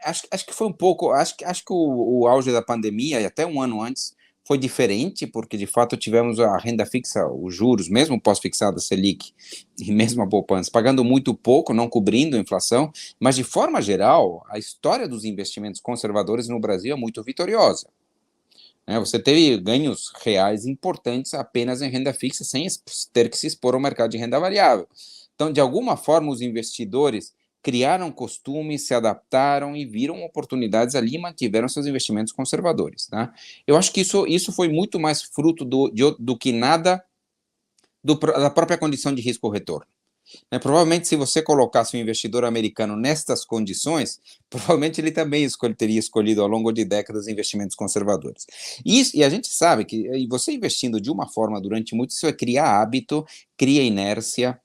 Acho que foi um pouco. Acho que o auge da pandemia, e até um ano antes, foi diferente, porque de fato tivemos a renda fixa, os juros, mesmo pós-fixada Selic, e mesmo a poupança, pagando muito pouco, não cobrindo a inflação, mas de forma geral, a história dos investimentos conservadores no Brasil é muito vitoriosa. Você teve ganhos reais importantes apenas em renda fixa, sem ter que se expor ao mercado de renda variável. Então, de alguma forma, os investidores criaram costumes, se adaptaram e viram oportunidades ali e mantiveram seus investimentos conservadores. Tá? Eu acho que isso foi muito mais fruto do que nada da própria condição de risco-retorno. Provavelmente, se você colocasse um investidor americano nestas condições, provavelmente ele também teria escolhido ao longo de décadas investimentos conservadores. E a gente sabe que você investindo de uma forma durante muito, isso é criar hábito, cria inércia,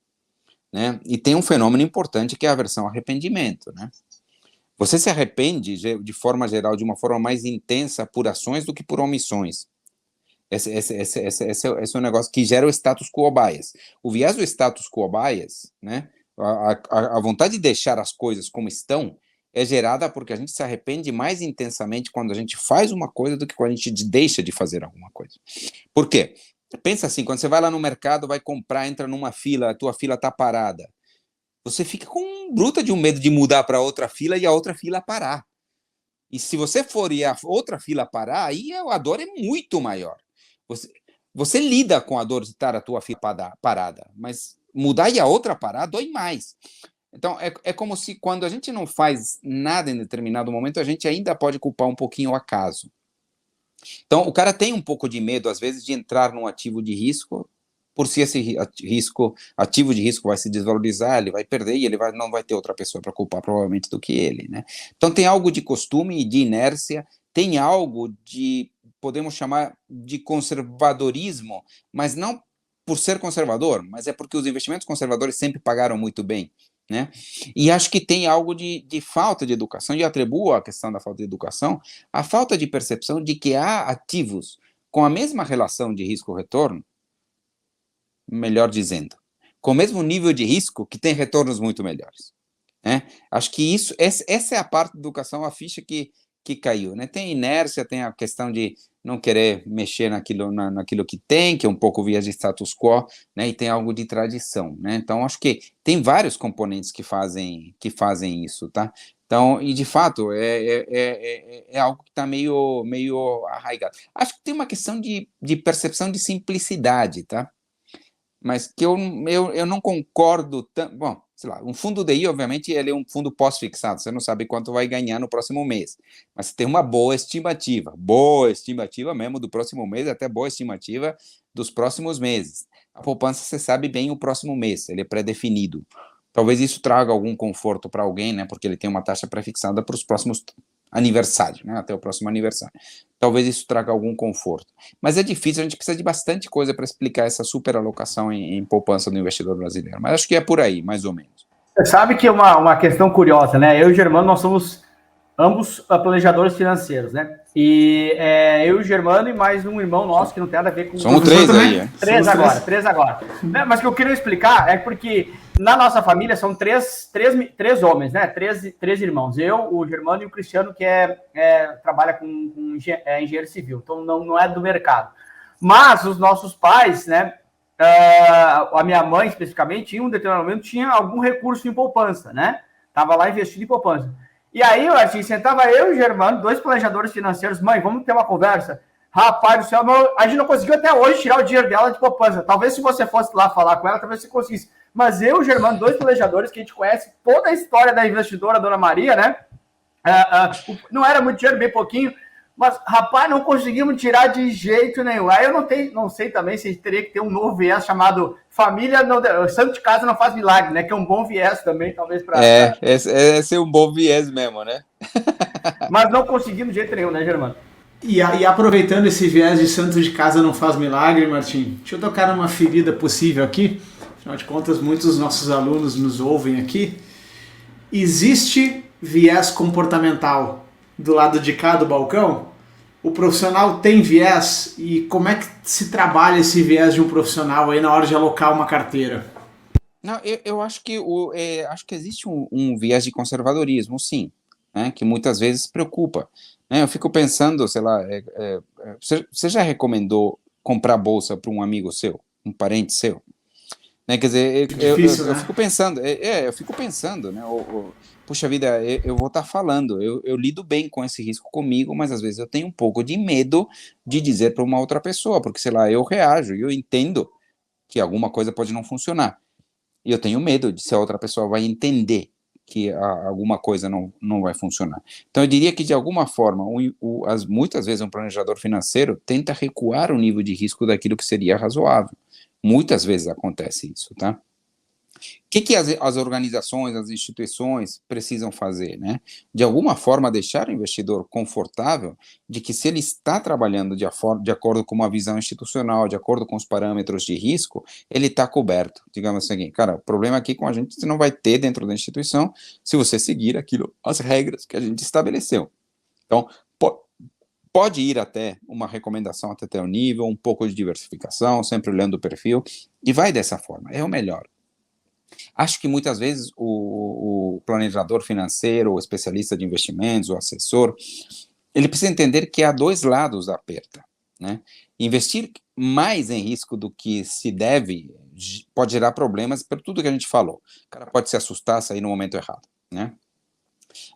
né? E tem um fenômeno importante que é a aversão ao arrependimento, né? Você se arrepende, de forma geral, de uma forma mais intensa por ações do que por omissões. Esse é um negócio que gera o status quo bias. O viés do status quo bias, né, a vontade de deixar as coisas como estão, é gerada porque a gente se arrepende mais intensamente quando a gente faz uma coisa do que quando a gente deixa de fazer alguma coisa. Por quê? Pensa assim, quando você vai lá no mercado, vai comprar, entra numa fila, a tua fila está parada. Você fica com bruta de um medo de mudar para outra fila e a outra fila parar. E se você for e a outra fila parar, aí a dor é muito maior. Você lida com a dor de estar a tua fila parada, mas mudar e a outra parar dói mais. Então, é como se quando a gente não faz nada em determinado momento, a gente ainda pode culpar um pouquinho o acaso. Então, o cara tem um pouco de medo, às vezes, de entrar num ativo de risco, por se esse ativo de risco vai se desvalorizar, ele vai perder e ele não vai ter outra pessoa para culpar, provavelmente, do que ele, né? Então, tem algo de costume e de inércia, tem algo de, podemos chamar de conservadorismo, mas não por ser conservador, mas é porque os investimentos conservadores sempre pagaram muito bem, né? E acho que tem algo de falta de educação, e atribuo a questão da falta de educação a falta de percepção de que há ativos com a mesma relação de risco-retorno, melhor dizendo, com o mesmo nível de risco que tem retornos muito melhores. Né? Acho que essa é a parte da educação, a ficha que caiu. Né? Tem inércia, tem a questão de não querer mexer naquilo que tem, que é um pouco via de status quo, né? E tem algo de tradição. Né? Então, acho que tem vários componentes que fazem isso. Tá? Então, e de fato, é algo que está meio arraigado. Acho que tem uma questão de percepção de simplicidade, tá? mas que eu não concordo tanto. Bom, sei lá, um fundo DI, obviamente, ele é um fundo pós-fixado, você não sabe quanto vai ganhar no próximo mês, mas você tem uma boa estimativa mesmo do próximo mês, até boa estimativa dos próximos meses. A poupança, você sabe bem o próximo mês, ele é pré-definido. Talvez isso traga algum conforto para alguém, né, porque ele tem uma taxa pré-fixada para os próximos aniversários, né, até o próximo aniversário. Talvez isso traga algum conforto. Mas é difícil, a gente precisa de bastante coisa para explicar essa superalocação em poupança do investidor brasileiro. Mas acho que é por aí, mais ou menos. Você sabe que é uma questão curiosa, né? Eu e o Germano, nós somos ambos planejadores financeiros, né? E eu e o Germano e mais um irmão nosso que não tem nada a ver com... Somos três aí, é? Três agora. Mas o que eu queria explicar é porque na nossa família são três homens, né? Três irmãos. Eu, o Germano e o Cristiano, que trabalha com engenheiro civil. Então não é do mercado. Mas os nossos pais, né? A minha mãe, especificamente, em um determinado momento, tinha algum recurso em poupança, né? Estava lá investido em poupança. E aí, assim, sentava eu e o Germano, dois planejadores financeiros. Mãe, vamos ter uma conversa? Rapaz do céu, a gente não conseguiu até hoje tirar o dinheiro dela de poupança. Talvez se você fosse lá falar com ela, talvez você conseguisse. Mas eu e o Germano, dois planejadores que a gente conhece toda a história da investidora, Dona Maria, né? Não era muito dinheiro, bem pouquinho. Mas, rapaz, não conseguimos tirar de jeito nenhum. Aí eu não sei também se teria que ter um novo viés chamado Família Santo de Casa Não Faz Milagre, né? Que é um bom viés também, talvez, para... Esse é um bom viés mesmo, né? Mas não conseguimos de jeito nenhum, né, Germano? E aproveitando esse viés de Santo de Casa Não Faz Milagre, Martim, deixa eu tocar numa ferida possível aqui. Afinal de contas, muitos dos nossos alunos nos ouvem aqui. Existe viés comportamental do lado de cá do balcão? O profissional tem viés? E como é que se trabalha esse viés de um profissional aí na hora de alocar uma carteira? Não, eu acho que existe um viés de conservadorismo, sim, né, que muitas vezes preocupa. Né? Eu fico pensando, sei lá, você já recomendou comprar bolsa para um amigo seu, um parente seu? Né? Quer dizer, difícil, né? eu fico pensando, né? Puxa vida, eu vou estar falando, eu lido bem com esse risco comigo, mas às vezes eu tenho um pouco de medo de dizer para uma outra pessoa, porque, sei lá, eu reajo e eu entendo que alguma coisa pode não funcionar. E eu tenho medo de se a outra pessoa vai entender que alguma coisa não vai funcionar. Então, eu diria que, de alguma forma, muitas vezes um planejador financeiro tenta recuar o nível de risco daquilo que seria razoável. Muitas vezes acontece isso, tá? O que as organizações, as instituições precisam fazer, né? De alguma forma deixar o investidor confortável de que, se ele está trabalhando de acordo com uma visão institucional, de acordo com os parâmetros de risco, ele está coberto. Digamos assim, cara, o problema aqui com a gente você não vai ter dentro da instituição se você seguir as regras que a gente estabeleceu. Então, pode ir até uma recomendação até teu nível, um pouco de diversificação, sempre olhando o perfil, e vai dessa forma, é o melhor. Acho que muitas vezes o planejador financeiro, o especialista de investimentos, o assessor, ele precisa entender que há dois lados da perda, né? Investir mais em risco do que se deve pode gerar problemas por tudo que a gente falou. O cara pode se assustar, sair no momento errado, né?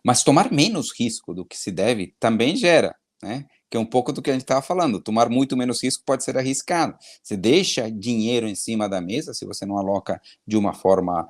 Mas tomar menos risco do que se deve também gera, né? Que é um pouco do que a gente estava falando. Tomar muito menos risco pode ser arriscado. Você deixa dinheiro em cima da mesa se você não aloca de uma forma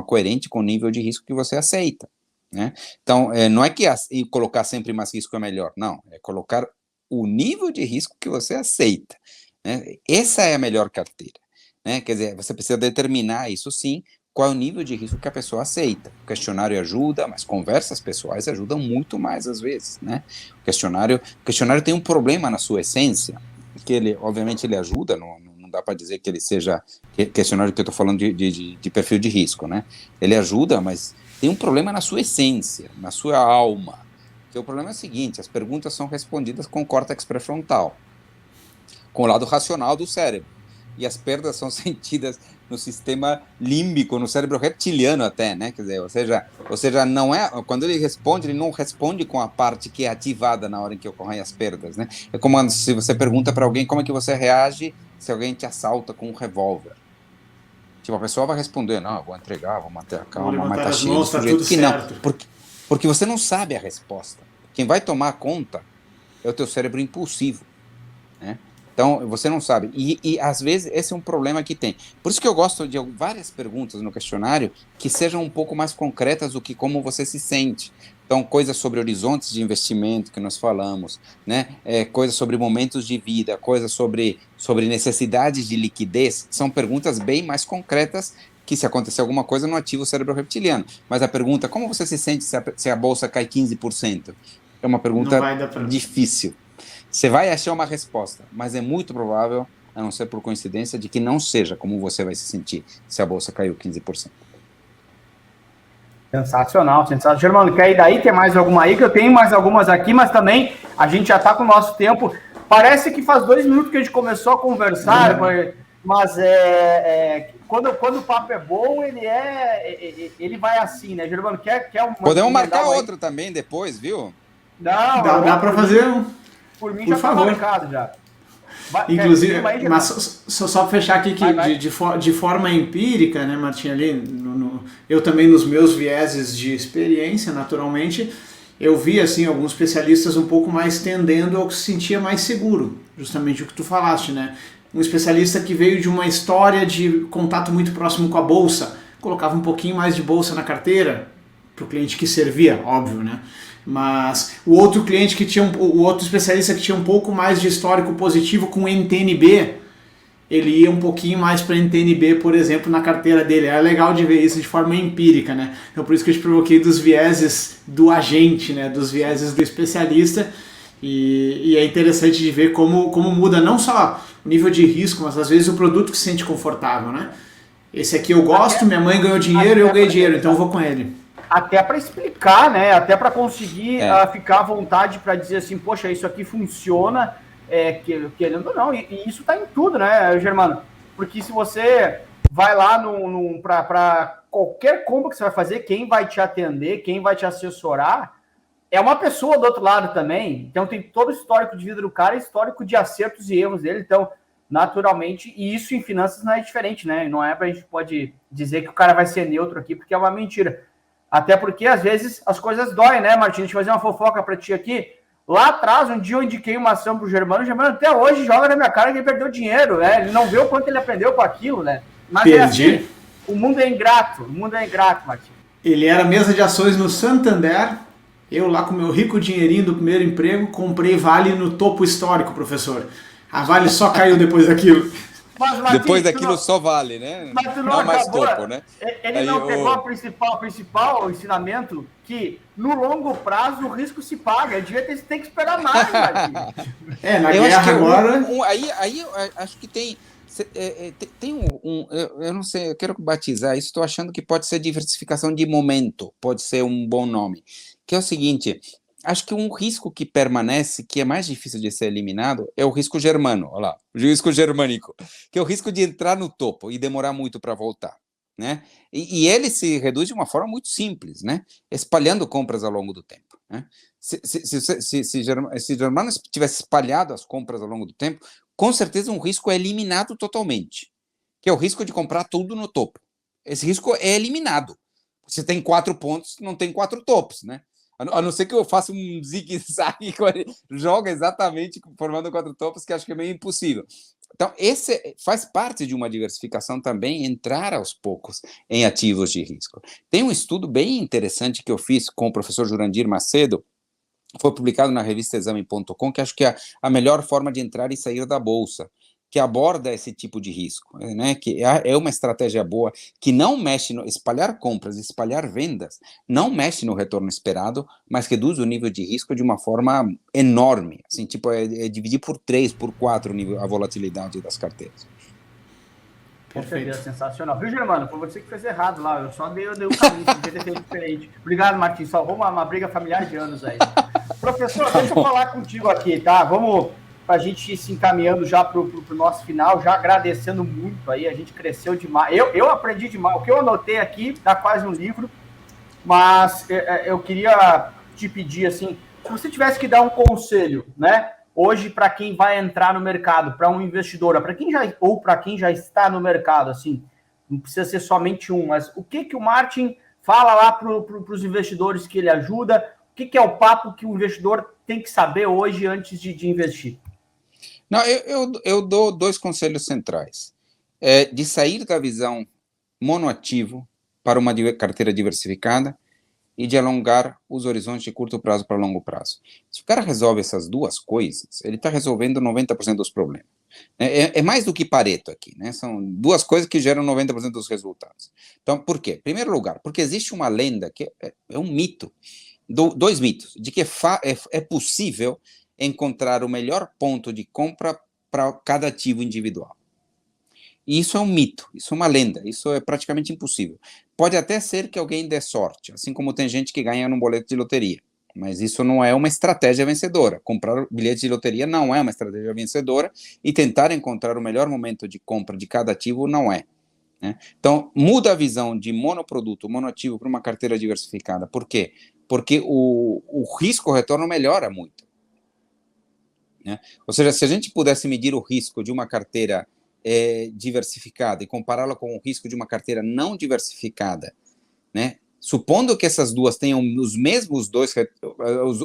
coerente com o nível de risco que você aceita, né? Então, não é que colocar sempre mais risco é melhor, não. É colocar o nível de risco que você aceita, né? Essa é a melhor carteira, né? Quer dizer, você precisa determinar isso sim, qual é o nível de risco que a pessoa aceita. O questionário ajuda, mas conversas pessoais ajudam muito mais às vezes, né? O questionário tem um problema na sua essência, que ele, obviamente, ele ajuda, não dá para dizer que ele seja questionário que eu estou falando de perfil de risco, né? Ele ajuda, mas tem um problema na sua essência, na sua alma. Que o problema é o seguinte: as perguntas são respondidas com o córtex pré-frontal, com o lado racional do cérebro, e as perdas são sentidas no sistema límbico, no cérebro reptiliano até, né? Quer dizer, ou seja, não é, quando ele não responde com a parte que é ativada na hora em que ocorrem as perdas, né? É como se você pergunta para alguém como é que você reage se alguém te assalta com um revólver. Tipo, a pessoa vai responder, não, eu vou entregar, vou manter a calma, mas tá cheio de sujeito que não, porque você não sabe a resposta. Quem vai tomar conta é o teu cérebro impulsivo, né? Então, você não sabe. E, às vezes, esse é um problema que tem. Por isso que eu gosto de várias perguntas no questionário que sejam um pouco mais concretas do que como você se sente. Então, coisas sobre horizontes de investimento que nós falamos, né? Coisas sobre momentos de vida, coisas sobre necessidades de liquidez, são perguntas bem mais concretas que se acontecer alguma coisa não ativa o cérebro reptiliano. Mas a pergunta, como você se sente se a bolsa cai 15%? É uma pergunta difícil. Você vai achar uma resposta, mas é muito provável, a não ser por coincidência, de que não seja como você vai se sentir se a bolsa caiu 15%. Sensacional, sensacional. Germano, quer ir daí? Tem mais alguma aí? Que eu tenho mais algumas aqui, mas também a gente já está com o nosso tempo. Parece que faz 2 minutos que a gente começou a conversar, mas quando o papo é bom, ele vai assim, né, Germano? Quer Podemos marcar outro também depois, viu? Não, dá para fazer um. Por mim, por já está marcado já. Inclusive, mas só para fechar aqui, que de forma empírica, né, Martim, ali, eu também nos meus vieses de experiência, naturalmente, eu vi assim, alguns especialistas um pouco mais tendendo ao que se sentia mais seguro, justamente o que tu falaste, né? Um especialista que veio de uma história de contato muito próximo com a bolsa, colocava um pouquinho mais de bolsa na carteira, para o cliente que servia, óbvio, né? Mas o outro cliente que tinha, o outro especialista que tinha um pouco mais de histórico positivo com NTNB, ele ia um pouquinho mais para NTNB, por exemplo, na carteira dele. Era legal de ver isso de forma empírica, né? Então por isso que eu te provoquei dos vieses do agente, né? Dos vieses do especialista. E é interessante de ver como muda não só o nível de risco, mas às vezes o produto que se sente confortável, né? Esse aqui eu gosto, minha mãe ganhou dinheiro e eu ganhei dinheiro, então eu vou com ele. Até para explicar, né? Até para conseguir ficar à vontade para dizer assim, poxa, isso aqui funciona, querendo ou não. E isso está em tudo, né, Germano? Porque se você vai lá para qualquer compra que você vai fazer, quem vai te atender, quem vai te assessorar, é uma pessoa do outro lado também. Então tem todo o histórico de vida do cara, histórico de acertos e erros dele. Então, naturalmente, e isso em finanças não é diferente, né? Não é para a gente pode dizer que o cara vai ser neutro aqui, porque é uma mentira. Até porque, às vezes, as coisas doem, né, Martim? Deixa eu fazer uma fofoca para ti aqui. Lá atrás, um dia eu indiquei uma ação pro Germano. O Germano até hoje joga na minha cara que ele perdeu dinheiro, né? Ele não vê o quanto ele aprendeu com aquilo, né? Mas perdi. Assim, o mundo é ingrato, Martim. Ele era mesa de ações no Santander. Eu lá com meu rico dinheirinho do primeiro emprego, comprei Vale no topo histórico, professor. A Vale só caiu depois daquilo. Mas, Martim, depois daquilo só vale, né? Mas tu não mais topo, né? Ele aí, não pegou o principal ensinamento, que no longo prazo o risco se paga. Tem que esperar mais, Martim. Na guerra agora... Aí eu acho que tem eu não sei, eu quero batizar isso, estou achando que pode ser diversificação de momento, pode ser um bom nome, que é o seguinte... Acho que um risco que permanece, que é mais difícil de ser eliminado, é o risco germano, olha lá, o risco germânico, que é o risco de entrar no topo e demorar muito para voltar, né? E ele se reduz de uma forma muito simples, né? Espalhando compras ao longo do tempo, né? Se germano tivesse espalhado as compras ao longo do tempo, com certeza um risco é eliminado totalmente, que é o risco de comprar tudo no topo. Esse risco é eliminado. Se tem 4 pontos, não tem 4 topos, né? A não ser que eu faça um zigue-zague, joga exatamente formando 4 topos, que acho que é meio impossível. Então, esse faz parte de uma diversificação também, entrar aos poucos em ativos de risco. Tem um estudo bem interessante que eu fiz com o professor Jurandir Macedo, foi publicado na revista Exame.com, que acho que é a melhor forma de entrar e sair da bolsa, que aborda esse tipo de risco, né? Que é uma estratégia boa, que não mexe no espalhar compras, espalhar vendas, não mexe no retorno esperado, mas reduz o nível de risco de uma forma enorme, assim, tipo, dividir por 3, por 4 a volatilidade das carteiras. Perfeito. Sensacional. Viu, Germano? Foi você que fez errado lá, eu só dei o caminho, podia ter feito diferente. Obrigado, Martim, salvou uma briga familiar de anos aí. Professor, deixa eu falar contigo aqui, tá? Vamos... para a gente ir se encaminhando já para o nosso final, já agradecendo muito aí, a gente cresceu demais. Eu aprendi demais, o que eu anotei aqui dá quase um livro, mas eu queria te pedir, assim, se você tivesse que dar um conselho, né, hoje para quem vai entrar no mercado, para um investidor, para quem já está no mercado, assim, não precisa ser somente um, mas o que o Martin fala lá para os investidores que ele ajuda, o que é o papo que o investidor tem que saber hoje antes de investir? Não, eu dou dois conselhos centrais. De sair da visão monoativo para uma carteira diversificada e de alongar os horizontes de curto prazo para longo prazo. Se o cara resolve essas duas coisas, ele está resolvendo 90% dos problemas. É mais do que Pareto aqui, né? São duas coisas que geram 90% dos resultados. Então, por quê? Em primeiro lugar, porque existe uma lenda que é um mito, dois mitos, de que é possível encontrar o melhor ponto de compra para cada ativo individual. E isso é um mito, isso é uma lenda, isso é praticamente impossível. Pode até ser que alguém dê sorte, assim como tem gente que ganha num boleto de loteria, mas isso não é uma estratégia vencedora. Comprar bilhete de loteria não é uma estratégia vencedora e tentar encontrar o melhor momento de compra de cada ativo não é. Né? Então, muda a visão de monoproduto, monoativo para uma carteira diversificada. Por quê? Porque o risco-retorno melhora muito. Né? Ou seja, se a gente pudesse medir o risco de uma carteira diversificada e compará-la com o risco de uma carteira não diversificada, né? Supondo que essas duas tenham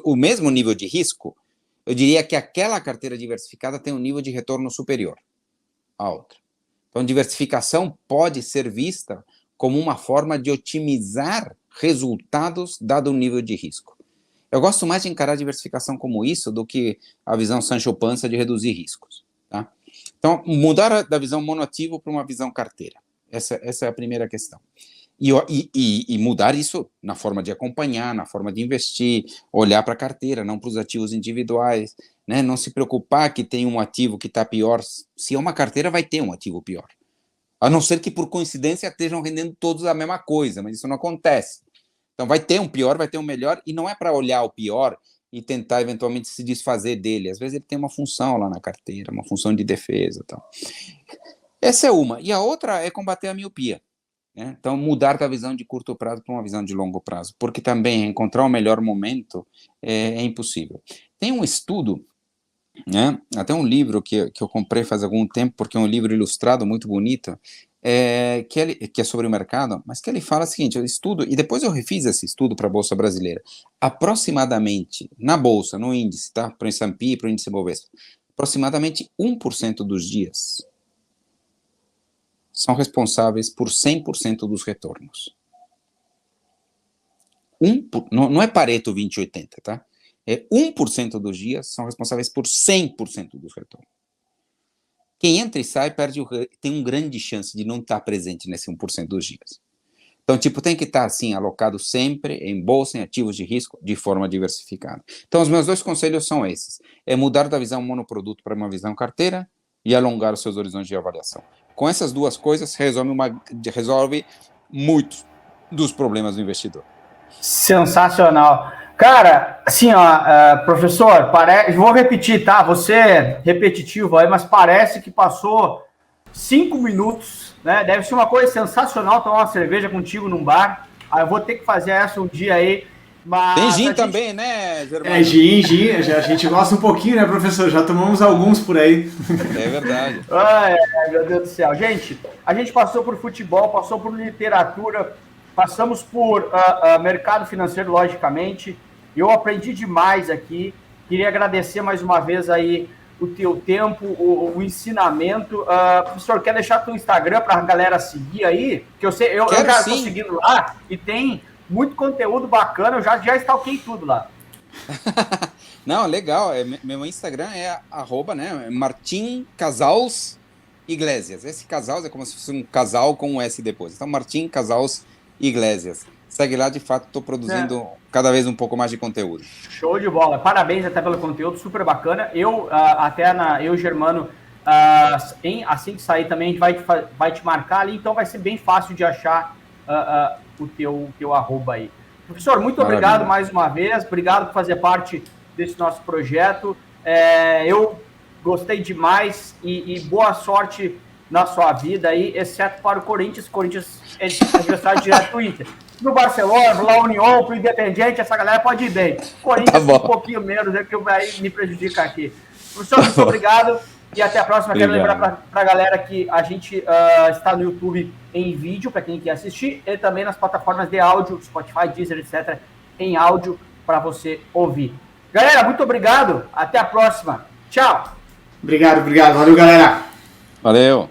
o mesmo nível de risco, eu diria que aquela carteira diversificada tem um nível de retorno superior à outra. Então, diversificação pode ser vista como uma forma de otimizar resultados dado o nível de risco. Eu gosto mais de encarar a diversificação como isso do que a visão Sancho Panza de reduzir riscos. Tá? Então, mudar da visão monoativo para uma visão carteira. Essa é a primeira questão. E mudar isso na forma de acompanhar, na forma de investir, olhar para a carteira, não para os ativos individuais, né? Não se preocupar que tem um ativo que está pior. Se é uma carteira, vai ter um ativo pior. A não ser que, por coincidência, estejam rendendo todos a mesma coisa, mas isso não acontece. Então, vai ter um pior, vai ter um melhor, e não é para olhar o pior e tentar, eventualmente, se desfazer dele. Às vezes ele tem uma função lá na carteira, uma função de defesa e tal. Essa é uma. E a outra é combater a miopia. Né? Então, mudar da visão de curto prazo para uma visão de longo prazo, porque também encontrar o melhor momento é impossível. Tem um estudo, né? Até um livro que eu comprei faz algum tempo, porque é um livro ilustrado muito bonito, que é sobre o mercado, mas que ele fala o seguinte: eu estudo, e depois eu refiz esse estudo para a Bolsa Brasileira, aproximadamente, na Bolsa, no índice, tá? Para o S&P e para o índice Bovespa, aproximadamente 1% dos dias são responsáveis por 100% dos retornos. Não é Pareto 20-80, tá? 1% dos dias são responsáveis por 100% dos retornos. Quem entra e sai tem uma grande chance de não estar presente nesse 1% dos dias. Então, tem que estar, assim, alocado sempre em bolsa, em ativos de risco, de forma diversificada. Então, os meus dois conselhos são esses. Mudar da visão monoproduto para uma visão carteira e alongar os seus horizontes de avaliação. Com essas duas coisas, resolve muitos dos problemas do investidor. Sensacional. Cara, assim, professor, vou repetir, tá? Você é repetitivo aí, mas parece que passou 5 minutos, né? Deve ser uma coisa sensacional tomar uma cerveja contigo num bar. Aí eu vou ter que fazer essa um dia aí. Mas tem gin também, né, Germano? Gin, a gente gosta um pouquinho, né, professor? Já tomamos alguns por aí. É verdade. Meu Deus do céu. Gente, a gente passou por futebol, passou por literatura, passamos por mercado financeiro, logicamente. Eu aprendi demais aqui. Queria agradecer mais uma vez aí o teu tempo, o ensinamento. Professor, quer deixar teu Instagram para a galera seguir aí? Que eu já estou seguindo lá e tem muito conteúdo bacana. Eu já stalkei tudo lá. Não, legal. Meu Instagram é @ né, Martim Casals Iglesias. Esse Casals é como se fosse um casal com um S depois. Então, Martim Casals Iglesias. Segue lá, de fato, estou produzindo cada vez um pouco mais de conteúdo. Show de bola. Parabéns até pelo conteúdo, super bacana. Eu e o Germano, assim que sair também, a gente vai te marcar ali, então vai ser bem fácil de achar o teu arroba aí. Professor, muito obrigado mais uma vez, obrigado por fazer parte desse nosso projeto. Eu gostei demais e boa sorte na sua vida aí, exceto para o Corinthians. Corinthians é adversário direto do Inter. No Barcelona, lá União, pro Independiente, essa galera pode ir bem. Corinthians um pouquinho menos, é que vai me prejudica aqui. Professor, muito obrigado e até a próxima. Obrigado. Quero lembrar para a galera que a gente está no YouTube em vídeo, para quem quer assistir, e também nas plataformas de áudio, Spotify, Deezer, etc., em áudio para você ouvir. Galera, muito obrigado. Até a próxima. Tchau. Obrigado. Valeu, galera. Valeu.